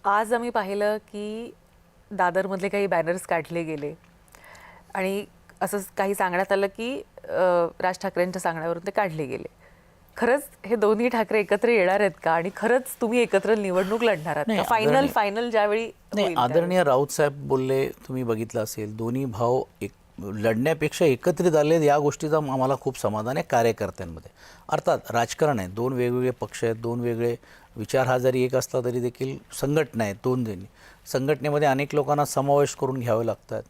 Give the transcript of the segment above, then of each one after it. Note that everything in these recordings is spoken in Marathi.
आज आम्ही पाहिलं की दादरमधले काही बॅनर्स काढले गेले आणि असं काही सांगण्यात आलं की राज ठाकरेंच्या सांगण्यावरून ते काढले गेले. खरंच हे दोन्ही ठाकरे एकत्र येणार आहेत का आणि खरंच तुम्ही एकत्र निवडणूक लढणार आहात का? फायनल ज्यावेळी नाही, आदरणीय राऊत साहेब बोलले, तुम्ही बघितलं असेल, दोन्ही भाव लढण्यापेक्षा एकत्रित आले, या गोष्टीचा आम्हाला खूप समाधान आहे कार्यकर्त्यांमध्ये. अर्थात राजकारण आहे, दोन वेगवेगळे पक्ष आहेत, दोन वेगळे विचार हा जरी एक असला तरी देखील संघटना आहे, दोन जणी संघटनेमध्ये अनेक लोकांना समावेश करून घ्यावे लागतात.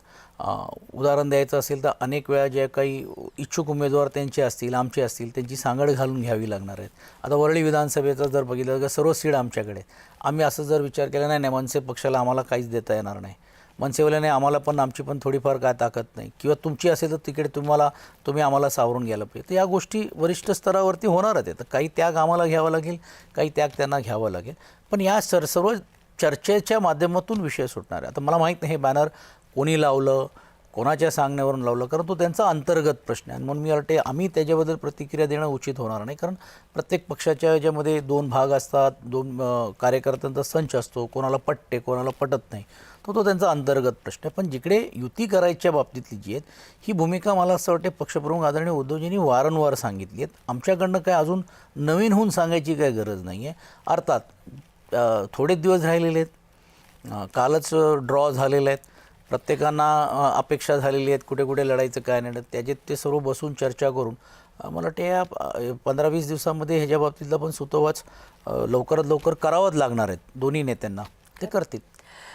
उदाहरण द्यायचं असेल तर अनेक वेळा जे काही इच्छुक उमेदवार त्यांचे असतील, आमचे असतील, त्यांची सांगड घालून घ्यावी लागणार आहेत. आता वरळी विधानसभेचा जर बघितलं तर सर्व सीट आमच्याकडे. आम्ही असं जर विचार केला नाही मनसे पक्षाला आम्हाला काहीच देता येणार नाही, मनसेवाल्याने आम्हाला पण आमची पण थोडीफार काय ताकद नाही, किंवा तुमची असेल तर तिकडे तुम्ही आम्हाला सावरून गेलं पाहिजे. तर या गोष्टी वरिष्ठ स्तरावरती होणारच आहे. तर काही त्याग आम्हाला घ्यावा लागेल, काही त्याग त्यांना घ्यावा लागेल, पण या सर्व चर्चेच्या माध्यमातून विषय सुटणार आहे. आता मला माहीत नाही हे बॅनर कोणी लावलं, कोणाच्या सांगण्यावरून लावलं, कारण तो त्यांचा अंतर्गत प्रश्न आहे. म्हणून मी वाटते आम्ही त्याच्याबद्दल प्रतिक्रिया देणं उचित होणार नाही, कारण प्रत्येक पक्षाच्या याच्यामध्ये दोन भाग असतात, दोन कार्यकर्त्यांचा संच असतो, कोणाला पटते कोणाला पटत नाही, तो त्यांचा अंतर्गत प्रश्न आहे. पण जिकडे युती करायच्या बाबतीतली जी आहेत ही भूमिका मला असं वाटते पक्षप्रमुख आदरणीय उद्धवजींनी वारंवार सांगितली आहेत. आमच्याकडनं काय अजून नवीन होऊन सांगायची काही गरज नाही आहे. अर्थात थोडेच दिवस राहिलेले आहेत, कालच ड्रॉ झालेले आहेत, प्रत्येकांना अपेक्षा झालेली आहेत कुठे कुठे लढायचं काय नाही, त्याच्यात ते सर्व बसून चर्चा करून मला वाटतं या 15-20 दिवसामध्ये ह्याच्या बाबतीतला पण सुतोवाच लवकरात लवकर करावाच लागणार आहेत दोन्ही नेत्यांना, ते करतील.